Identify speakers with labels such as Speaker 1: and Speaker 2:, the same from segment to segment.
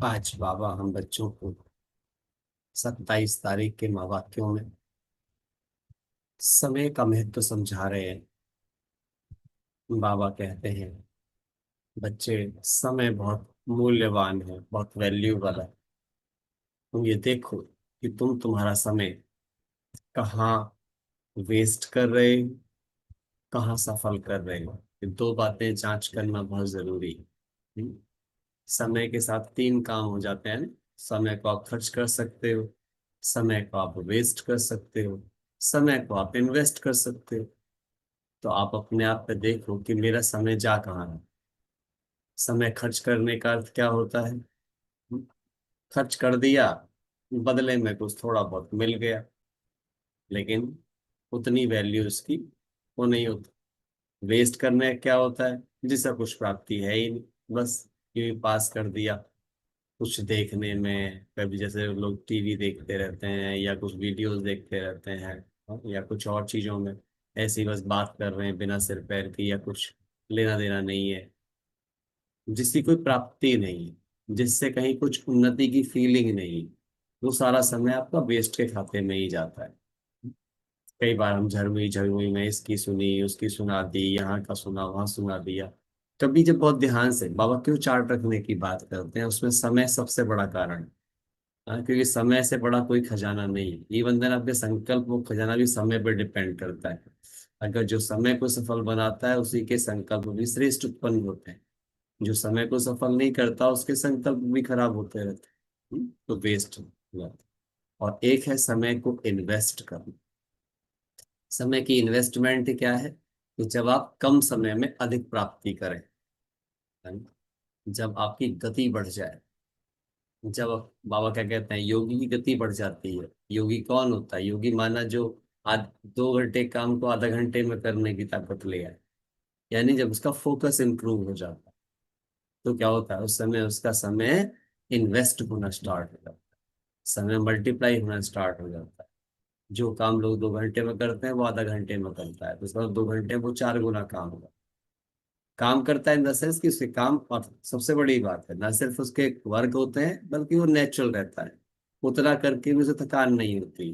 Speaker 1: आज बाबा हम बच्चों को 27 तारीख के माँ वाक्यों में समय का महत्व समझा रहे हैं। बाबा कहते हैं, बच्चे, समय बहुत मूल्यवान है, बहुत वैल्यूबल है। तुम ये देखो कि तुम्हारा समय कहाँ वेस्ट कर रहे हो, कहाँ सफल कर रहे हो। ये दो बातें जांच करना बहुत जरूरी है। हम्म? समय के साथ तीन काम हो जाते हैं ना। समय को आप खर्च कर सकते हो, समय को आप वेस्ट कर सकते हो, समय को आप इन्वेस्ट कर सकते हो। तो आप अपने आप पे देखो कि मेरा समय जा कहाँ है। समय खर्च करने का अर्थ क्या होता है? खर्च कर दिया, बदले में कुछ थोड़ा बहुत मिल गया, लेकिन उतनी वैल्यू उसकी वो नहीं होती। वेस्ट करने का क्या होता है? जिसका कुछ प्राप्ति है ही नहीं, बस यूं ही पास कर दिया। कुछ देखने में, कभी जैसे लोग टीवी देखते रहते हैं या कुछ वीडियोस देखते रहते हैं, या कुछ और चीजों में ऐसी बस बात कर रहे हैं बिना सिर पैर की, या कुछ लेना देना नहीं है, जिसकी कोई प्राप्ति नहीं है, जिससे कहीं कुछ उन्नति की फीलिंग नहीं। वो सारा समय आपका वेस्ट के खाते में ही जाता है। कई बार हम झरमुई झरमुई में इसकी सुनी, उसकी सुना दी, यहाँ का सुना, वहां सुना दिया। कभी जब बहुत ध्यान से बाबा क्यों चार्ट रखने की बात करते हैं, उसमें समय सबसे बड़ा कारण है। हाँ, क्योंकि समय से बड़ा कोई खजाना नहीं है। इवन देन आपके संकल्प, वो खजाना भी समय पर डिपेंड करता है। अगर जो समय को सफल बनाता है, उसी के संकल्प भी श्रेष्ठ उत्पन्न होते हैं। जो समय को सफल नहीं करता, उसके संकल्प भी खराब होते रहते हैं। तो वेस्ट हो जाता है। और एक है समय को इन्वेस्ट करना। समय की इन्वेस्टमेंट क्या है? कि जब आप कम समय में अधिक प्राप्ति करें, है ना? जब आपकी गति बढ़ जाए। जब बाबा क्या कहते हैं, योगी की गति बढ़ जाती है। योगी कौन होता है? योगी माना जो आज 2 घंटे काम को आधा घंटे में करने की ताकत ले आए। यानी जब उसका फोकस इंप्रूव हो जाता है, तो क्या होता है? उस समय उसका समय इन्वेस्ट होना स्टार्ट हो जाता है, समय मल्टीप्लाई होना स्टार्ट हो जाता है। जो काम लोग 2 घंटे में करते हैं, वो आधा घंटे में करता है, तो उसका 2 घंटे वो 4 गुना काम होगा। काम करता है इन द सेंस कि उसके काम, और सबसे बड़ी बात है, ना सिर्फ उसके वर्क होते हैं बल्कि वो नेचुरल रहता है। उतना करके भी उसे थकान नहीं होती।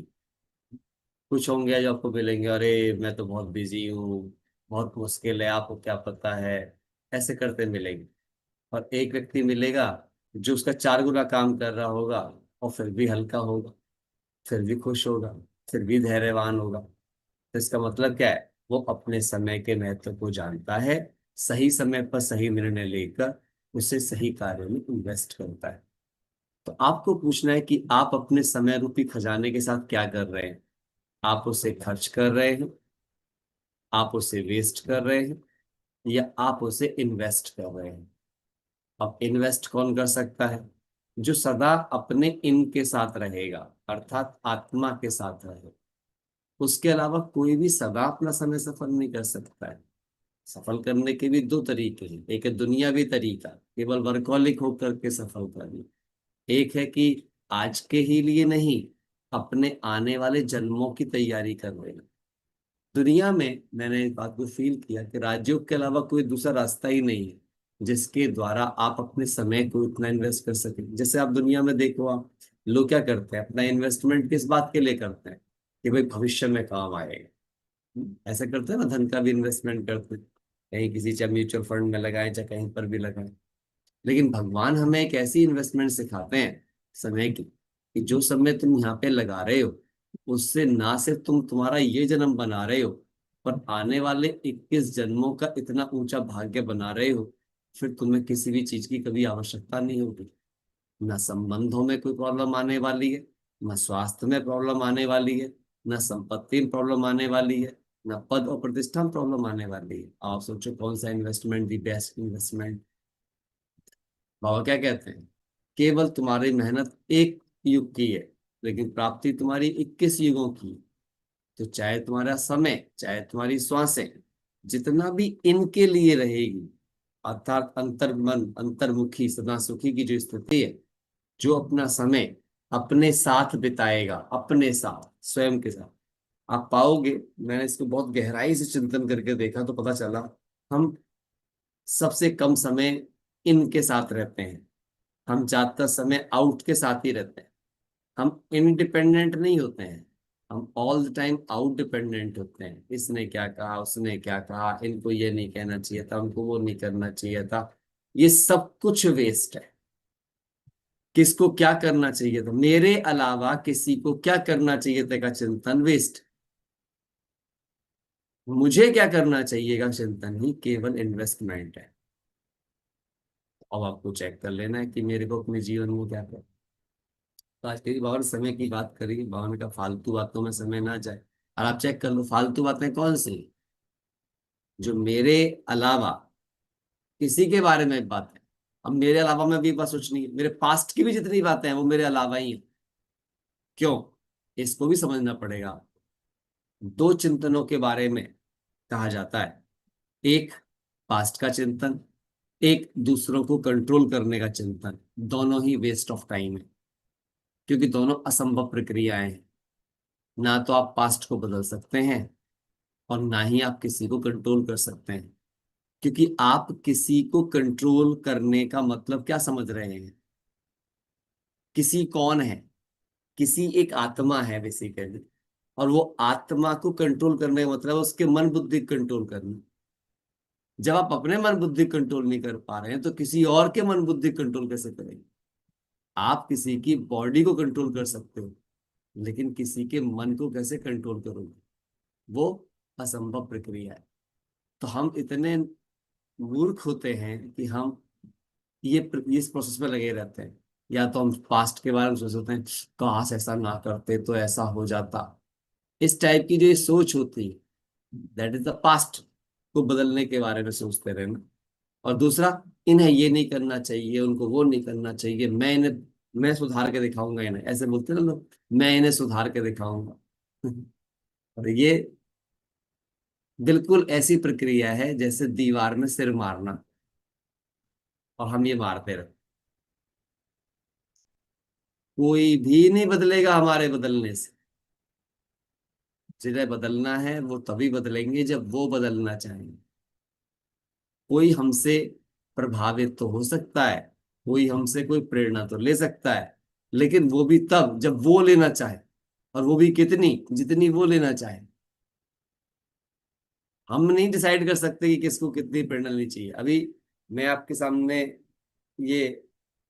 Speaker 1: कुछ होंगे जो आपको मिलेंगे, अरे मैं तो बहुत बिजी हूँ, बहुत मुश्किल है, आपको क्या पता है, ऐसे करते मिलेंगे। और एक व्यक्ति मिलेगा जो उसका 4 गुना काम कर रहा होगा, और फिर भी हल्का होगा, फिर भी खुश होगा, फिर भी धैर्यवान होगा। तो इसका मतलब क्या है? वो अपने समय के महत्व को जानता है, सही समय पर सही निर्णय लेकर उसे सही कार्य में इन्वेस्ट करता है। तो आपको पूछना है कि आप अपने समय रूपी खजाने के साथ क्या कर रहे हैं। आप उसे खर्च कर रहे हैं, आप उसे वेस्ट कर रहे हैं, या आप उसे इन्वेस्ट कर रहे हैं। अब इन्वेस्ट कौन कर सकता है? जो सदा अपने इन के साथ रहेगा, अर्थात आत्मा के साथ रहेगा। उसके अलावा कोई भी सदा अपना समय सफल नहीं कर सकता है। सफल करने के भी दो तरीके हैं। एक है दुनियावी तरीका, केवल वर्कहोलिक होकर के सफल करना। एक है कि आज के ही लिए नहीं, अपने आने वाले जन्मों की तैयारी कर लेना। दुनिया में मैंने इस बात को फील किया कि राजयोग के अलावा कोई दूसरा रास्ता ही नहीं है जिसके द्वारा आप अपने समय को इतना इन्वेस्ट कर सकें। जैसे आप दुनिया में देखो, आप लोग क्या करते हैं, अपना इन्वेस्टमेंट किस बात के लिए करते हैं? कि भाई भविष्य में काम आएगा। ऐसा करते हैं ना, धन का भी इन्वेस्टमेंट करते हैं, कहीं किसी चाहे म्यूचुअल फंड में लगाएं, चाहे कहीं पर भी लगाएं। लेकिन भगवान हमें एक ऐसी इन्वेस्टमेंट सिखाते हैं, समय की, कि जो समय तुम यहाँ पे लगा रहे हो, उससे ना सिर्फ तुम तुम्हारा ये जन्म बना रहे हो, पर आने वाले 21 जन्मों का इतना ऊंचा भाग्य बना रहे हो। फिर तुम्हें किसी भी चीज की कभी आवश्यकता नहीं होगी। ना संबंधों में कोई प्रॉब्लम आने वाली है, ना स्वास्थ्य में प्रॉब्लम आने वाली है, ना संपत्ति में प्रॉब्लम आने वाली है, ना पद और प्रतिष्ठा में प्रॉब्लम आने वाली है। आप सोचो कौन सा इन्वेस्टमेंट दी बेस्ट इन्वेस्टमेंट। बाबा क्या कहते हैं? केवल तुम्हारी मेहनत एक युग की है, लेकिन प्राप्ति तुम्हारी 21 युगों की। तो चाहे तुम्हारा समय, चाहे तुम्हारी श्वासें, जितना भी इनके लिए रहेगी, अर्थात अंतर्मन अंतर्मुखी सदा सुखी की जो स्थिति है, जो अपना समय अपने साथ बिताएगा, अपने साथ, स्वयं के साथ, आप पाओगे। मैंने इसको बहुत गहराई से चिंतन करके देखा तो पता चला, हम सबसे कम समय इनके साथ रहते हैं। हम ज्यादातर समय आउट के साथ ही रहते हैं। हम इंडिपेंडेंट नहीं होते हैं। हम all the time out dependent होते हैं। इसने क्या कहा, उसने क्या कहा, इनको ये नहीं कहना चाहिए था, हमको वो नहीं करना चाहिए था। ये सब कुछ वेस्ट है। किसको क्या करना चाहिए था, मेरे अलावा किसी को क्या करना चाहिए था का चिंतन वेस्ट। मुझे क्या करना चाहिए का चिंतन ही केवल इन्वेस्टमेंट है। अब आपको चेक कर लेना है कि मेरे को अपने जीवन में क्या करना। तो आज तेरी बाबा ने समय की बात करी, बाबा ने कहा फालतू बातों में समय ना जाए। और आप चेक कर लो फालतू बातें कौन सी, जो मेरे अलावा किसी के बारे में बात है। अब मेरे अलावा मैं भी बस सोचनी है, मेरे पास्ट की भी जितनी बातें हैं वो मेरे अलावा ही है। क्यों, इसको भी समझना पड़ेगा। दो चिंतनों के बारे में कहा जाता है, एक पास्ट का चिंतन, एक दूसरों को कंट्रोल करने का चिंतन। दोनों ही वेस्ट ऑफ टाइम है, क्योंकि दोनों असंभव प्रक्रियाएं हैं। ना तो आप पास्ट को बदल सकते हैं और ना ही आप किसी को कंट्रोल कर सकते हैं। क्योंकि आप किसी को कंट्रोल करने का मतलब क्या समझ रहे हैं। किसी कौन है, किसी एक आत्मा है बेसिकली। और वो आत्मा को कंट्रोल करने का मतलब है उसके मन बुद्धि कंट्रोल करना। जब आप अपने मन बुद्धि कंट्रोल नहीं कर पा रहे हैं तो किसी और के मन बुद्धि कंट्रोल कैसे करेंगे। आप किसी की बॉडी को कंट्रोल कर सकते हो, लेकिन किसी के मन को कैसे कंट्रोल करोगे। वो असंभव प्रक्रिया है। तो हम इतने मूर्ख होते हैं कि हम ये इस प्रोसेस में लगे रहते हैं। या तो हम पास्ट के बारे में सोचते हैं, काश ऐसा ना करते तो ऐसा हो जाता। इस टाइप की जो ये सोच होती है, दैट इज द पास्ट को बदलने के बारे में सोचते रहना। और दूसरा, इन्हें ये नहीं करना चाहिए, उनको वो नहीं करना चाहिए, मैं सुधार के दिखाऊंगा इन्हें, ऐसे बोलते हैं ना लोग, मैं इन्हें सुधार के दिखाऊंगा। और ये बिल्कुल ऐसी प्रक्रिया है जैसे दीवार में सिर मारना, और हम ये मारते रहे। कोई भी नहीं बदलेगा हमारे बदलने से। जिन्हें बदलना है वो तभी बदलेंगे जब वो बदलना चाहेंगे। कोई हमसे प्रभावित तो हो सकता है, कोई हमसे कोई प्रेरणा तो ले सकता है, लेकिन वो भी तब जब वो लेना चाहे। और वो भी कितनी, जितनी वो लेना चाहे। हम नहीं डिसाइड कर सकते कि किसको कितनी प्रेरणा लेनी चाहिए। अभी मैं आपके सामने ये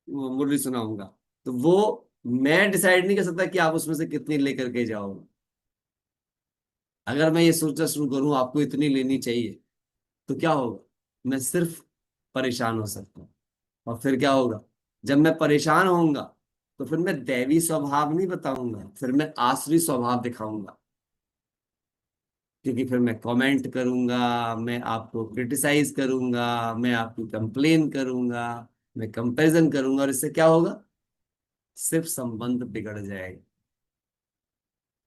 Speaker 1: मुरली सुनाऊंगा, तो वो मैं डिसाइड नहीं कर सकता कि आप उसमें से कितनी लेकर के जाओ। अगर मैं ये सोचना शुरू करूं आपको इतनी लेनी चाहिए, तो क्या होगा, मैं सिर्फ परेशान हो सकता हूँ। और फिर क्या होगा, जब मैं परेशान होऊंगा तो फिर मैं दैवी स्वभाव नहीं बताऊंगा, फिर मैं आसुरी स्वभाव दिखाऊंगा। क्योंकि फिर मैं कमेंट करूंगा, मैं आपको क्रिटिसाइज करूंगा, मैं आपकी कंप्लेन करूंगा, मैं कंपैरिजन करूंगा, और इससे क्या होगा, सिर्फ संबंध बिगड़ जाएगा।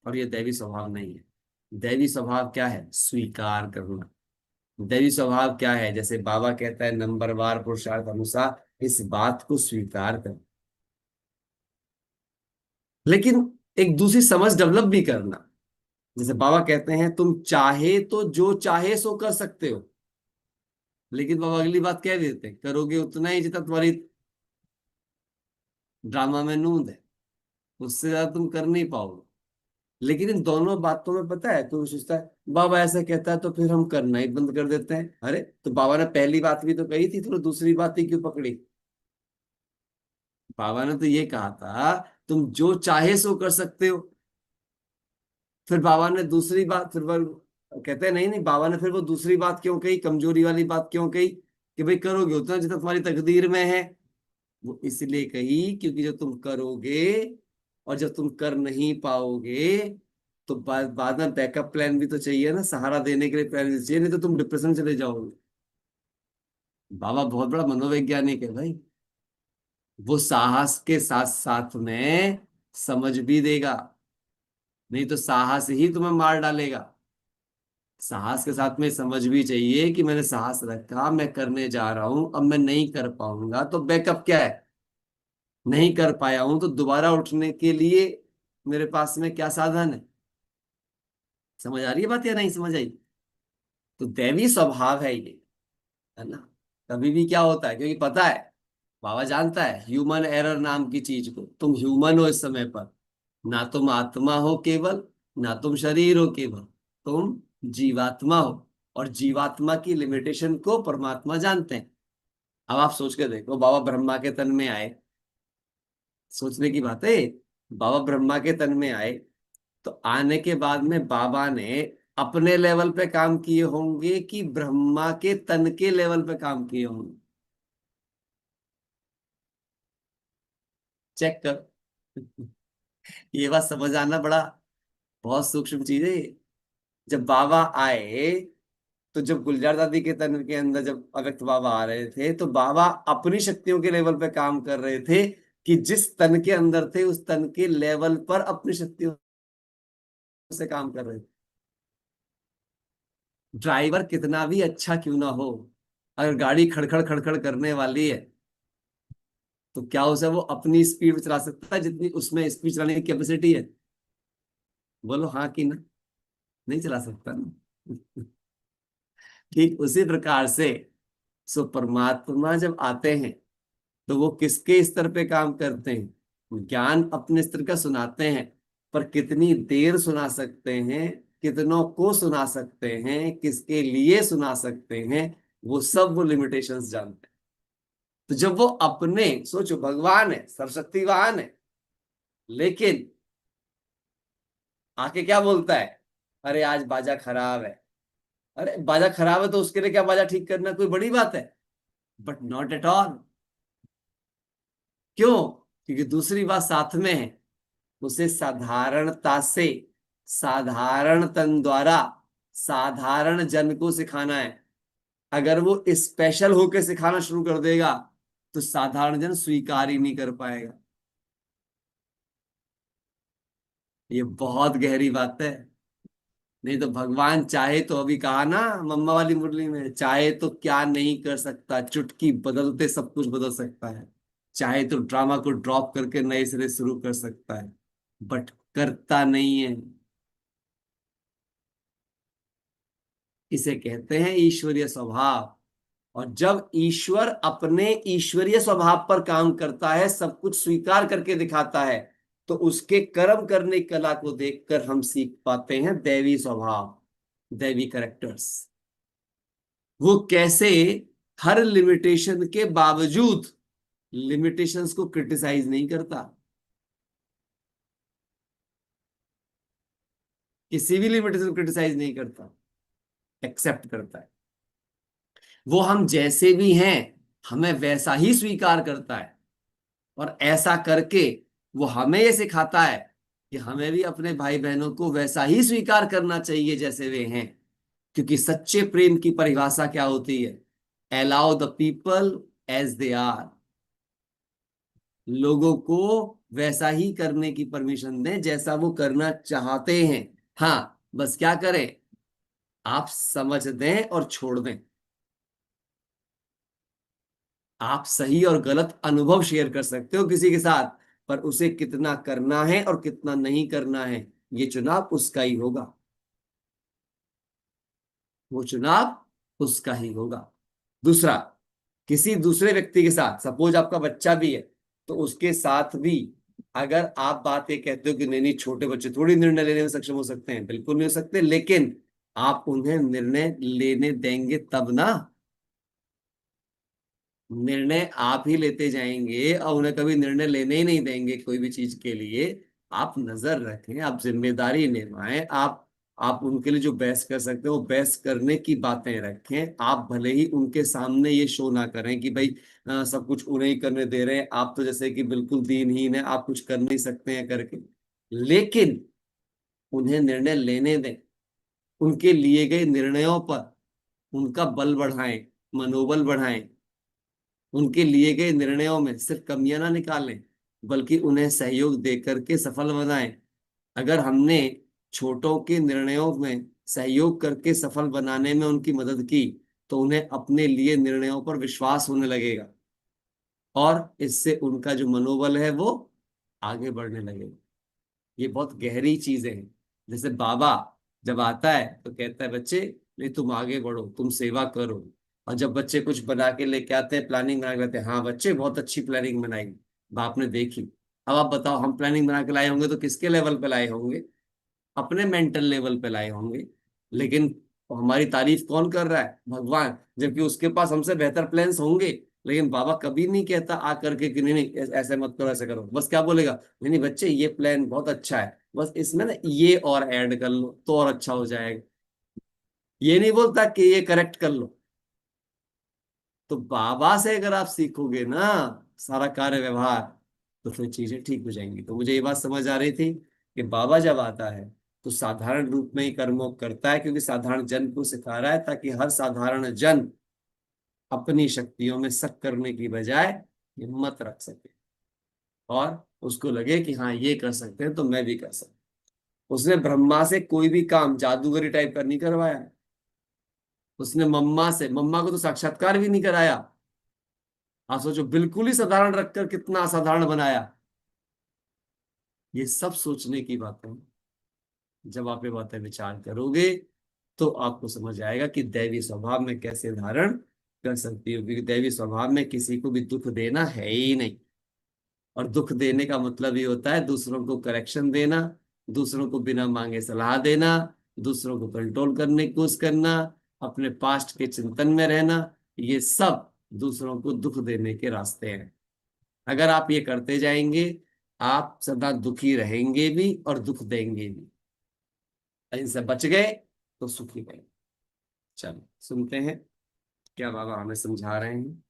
Speaker 1: और ये दैवी स्वभाव नहीं है। दैवी स्वभाव क्या है, स्वीकार करना। दैवी स्वभाव क्या है, जैसे बाबा कहता है नंबरवार पुरुषार्थ अनुसार इस बात को स्वीकार कर। लेकिन एक दूसरी समझ डेवलप भी करना। जैसे बाबा कहते हैं तुम चाहे तो जो चाहे सो कर सकते हो, लेकिन बाबा अगली बात कह देते हैं, करोगे उतना ही जितना तुम्हारी ड्रामा में नूंद है, उससे ज्यादा तुम कर नहीं पाओगे। लेकिन इन दोनों बातों में पता है, कोई सोचता है बाबा ऐसा कहता है तो फिर हम करना ही बंद कर देते हैं। अरे तो बाबा ने पहली बात भी तो कही थी, तो दूसरी बात ही क्यों पकड़ी। बाबा ने तो ये कहा था तुम जो चाहे सो कर सकते हो। फिर बाबा ने दूसरी बात, फिर वो कहते हैं नहीं नहीं, बाबा ने फिर वो दूसरी बात क्यों कही, कमजोरी वाली बात क्यों कही, कि भाई करोगे उतना जितना तुम्हारी तकदीर में है। वो इसलिए कही क्योंकि जब तुम करोगे और जब तुम कर नहीं पाओगे, तो बाद में बैकअप प्लान भी तो चाहिए ना, सहारा देने के लिए प्लान भी चाहिए, नहीं तो तुम डिप्रेशन चले जाओगे। बाबा बहुत बड़ा मनोवैज्ञानिक है भाई। वो साहस के साथ साथ में समझ भी देगा, नहीं तो साहस ही तुम्हें मार डालेगा। साहस के साथ में समझ भी चाहिए कि मैंने साहस रखा, मैं करने जा रहा हूं, अब मैं नहीं कर पाऊंगा तो बैकअप क्या है। नहीं कर पाया हूं तो दोबारा उठने के लिए मेरे पास में क्या साधन है। समझ आ रही है बात या नहीं समझ आई। तो दैवी स्वभाव है ये, है ना। कभी भी क्या होता है, क्योंकि पता है बाबा जानता है ह्यूमन एरर नाम की चीज को। तुम ह्यूमन हो इस समय पर, ना तुम आत्मा हो केवल, ना तुम शरीर हो केवल, तुम जीवात्मा हो। और जीवात्मा की लिमिटेशन को परमात्मा जानते हैं। अब आप सोच के देखो, बाबा ब्रह्मा के तन में आए, सोचने की बात है। बाबा ब्रह्मा के तन में आए, तो आने के बाद में बाबा ने अपने लेवल पे काम किए होंगे कि ब्रह्मा के तन के लेवल पे काम किए होंगे? चेक कर। ये बात समझ आना बड़ा बहुत सूक्ष्म चीज है ये। जब बाबा आए, तो जब गुलजार दादी के तन के अंदर जब अव्यक्त बाबा आ रहे थे, तो बाबा अपनी शक्तियों के लेवल पे काम कर रहे थे कि जिस तन के अंदर थे उस तन के लेवल पर अपनी शक्तियों से काम कर रहे थे। ड्राइवर कितना भी अच्छा क्यों ना हो, अगर गाड़ी खड़खड़ खड़खड़ करने वाली है, तो क्या उसे वो अपनी स्पीड में चला सकता है जितनी उसमें स्पीड चलाने की कैपेसिटी है? बोलो हाँ कि ना। नहीं चला सकता ना। ठीक उसी प्रकार से, सो परमात्मा जब आते हैं, तो वो किसके स्तर पे काम करते हैं? ज्ञान अपने स्तर का सुनाते हैं, पर कितनी देर सुना सकते हैं, कितनों को सुना सकते हैं, किसके लिए सुना सकते हैं, वो सब वो लिमिटेशंस जानते हैं। तो जब वो अपने, सोचो भगवान है, सर्वशक्तिवान है, लेकिन आके क्या बोलता है? अरे आज बाजा खराब है। अरे बाजा खराब है तो उसके लिए क्या बाजा ठीक करना कोई बड़ी बात है? But not at all. क्यों? क्योंकि दूसरी बात साथ में है, उसे साधारणता से, साधारण तन द्वारा साधारण जन को सिखाना है। अगर वो स्पेशल होके सिखाना शुरू कर देगा, तो साधारण जन स्वीकार ही नहीं कर पाएगा। ये बहुत गहरी बात है। नहीं तो भगवान चाहे तो, अभी कहा ना मम्मा वाली मुरली में, चाहे तो क्या नहीं कर सकता, चुटकी बदलते सब कुछ बदल सकता है। चाहे तो ड्रामा को ड्रॉप करके नए सिरे शुरू कर सकता है, बट करता नहीं है। इसे कहते हैं ईश्वरीय स्वभाव। और जब ईश्वर अपने ईश्वरीय स्वभाव पर काम करता है, सब कुछ स्वीकार करके दिखाता है, तो उसके कर्म करने की कला को देखकर हम सीख पाते हैं दैवी स्वभाव, दैवी करेक्टर्स। वो कैसे हर लिमिटेशन के बावजूद लिमिटेशंस को क्रिटिसाइज नहीं करता, किसी भी लिमिटेशन को क्रिटिसाइज नहीं करता, एक्सेप्ट करता है। वो हम जैसे भी हैं, हमें वैसा ही स्वीकार करता है। और ऐसा करके वो हमें ये सिखाता है कि हमें भी अपने भाई बहनों को वैसा ही स्वीकार करना चाहिए जैसे वे हैं। क्योंकि सच्चे प्रेम की परिभाषा क्या होती है? Allow the people as they are. लोगों को वैसा ही करने की परमिशन दें जैसा वो करना चाहते हैं। हाँ, बस क्या करें? आप समझ दें और छोड़ दें। आप सही और गलत अनुभव शेयर कर सकते हो किसी के साथ, पर उसे कितना करना है और कितना नहीं करना है, ये चुनाव उसका ही होगा। वो चुनाव उसका ही होगा। दूसरा, किसी दूसरे व्यक्ति के साथ, सपोज आपका बच्चा भी है, तो उसके साथ भी अगर आप बात ये कहते हो कि नहीं नहीं, छोटे बच्चे थोड़ी निर्णय लेने में सक्षम हो सकते हैं, बिल्कुल नहीं हो सकते, लेकिन आप उन्हें निर्णय लेने देंगे तब ना। निर्णय आप ही लेते जाएंगे और उन्हें कभी निर्णय लेने ही नहीं देंगे कोई भी चीज के लिए। आप नजर रखें, आप जिम्मेदारी निभाएं, आप उनके लिए जो बेस्ट कर सकते हो वो बेस्ट करने की बातें रखें। आप भले ही उनके सामने ये शो ना करें कि भाई सब कुछ उन्हें ही करने दे रहे हैं, आप तो जैसे कि बिल्कुल दीनहीन है, आप कुछ कर नहीं सकते हैं करके, लेकिन उन्हें निर्णय लेने दें। उनके लिए गए निर्णयों पर उनका बल बढ़ाएं, मनोबल बढ़ाएं। उनके लिए गए निर्णयों में सिर्फ कमियां ना निकालें, बल्कि उन्हें सहयोग देकर के सफल बनाएं। अगर हमने छोटों के निर्णयों में सहयोग करके सफल बनाने में उनकी मदद की, तो उन्हें अपने लिए निर्णयों पर विश्वास होने लगेगा, और इससे उनका जो मनोबल है वो आगे बढ़ने लगेगा। ये बहुत गहरी चीजें हैं। जैसे बाबा जब आता है तो कहता है बच्चे, नहीं तुम आगे बढ़ो, तुम सेवा करो। और जब बच्चे कुछ बना के लेके आते हैं, प्लानिंग बना के लाते हैं, हाँ बच्चे बहुत अच्छी प्लानिंग बनाई, बाप ने देखी। अब आप बताओ, हम प्लानिंग बना के लाए होंगे तो किसके लेवल पे लाए होंगे? अपने मेंटल लेवल पे लाए होंगे। लेकिन हमारी तारीफ कौन कर रहा है? भगवान। जबकि उसके पास हमसे बेहतर प्लान्स होंगे। लेकिन बाबा कभी नहीं कहता आ करके कि नहीं नहीं ऐसे मत करो, ऐसे करो। बस क्या बोलेगा? नहीं नहीं बच्चे, ये प्लान बहुत अच्छा है, बस इसमें ना ये और ऐड कर लो तो और अच्छा हो जाएगा। ये नहीं बोलता कि ये करेक्ट कर लो। तो बाबा से अगर आप सीखोगे ना सारा कार्य व्यवहार, तो फिर चीजें ठीक हो जाएंगी। तो मुझे ये बात समझ आ रही थी कि बाबा जब आता है तो साधारण रूप में ही कर्मों करता है, क्योंकि साधारण जन को सिखा रहा है, ताकि हर साधारण जन अपनी शक्तियों में शक करने की बजाय हिम्मत रख सके, और उसको लगे कि हाँ ये कर सकते हैं तो मैं भी कर सकता हूँ। उसने ब्रह्मा से कोई भी काम जादूगरी टाइप का नहीं करवाया। उसने मम्मा को तो साक्षात्कार भी नहीं कराया। आप सोचो, बिल्कुल ही साधारण रखकर कितना असाधारण बनाया। ये सब सोचने की बातें हैं। जब आप ये बातें विचार करोगे तो आपको समझ आएगा कि दैवी स्वभाव में कैसे धारण कर सकती है, क्योंकि दैवी स्वभाव में किसी को भी दुख देना है ही नहीं। और दुख देने का मतलब ये होता है दूसरों को करेक्शन देना, दूसरों को बिना मांगे सलाह देना, दूसरों को कंट्रोल करने की कोशिश करना, अपने पास्ट के चिंतन में रहना। ये सब दूसरों को दुख देने के रास्ते हैं। अगर आप ये करते जाएंगे, आप सदा दुखी रहेंगे भी और दुख देंगे भी। इनसे बच गए तो सुखी गए। चलो सुनते हैं क्या बाबा हमें समझा रहे हैं।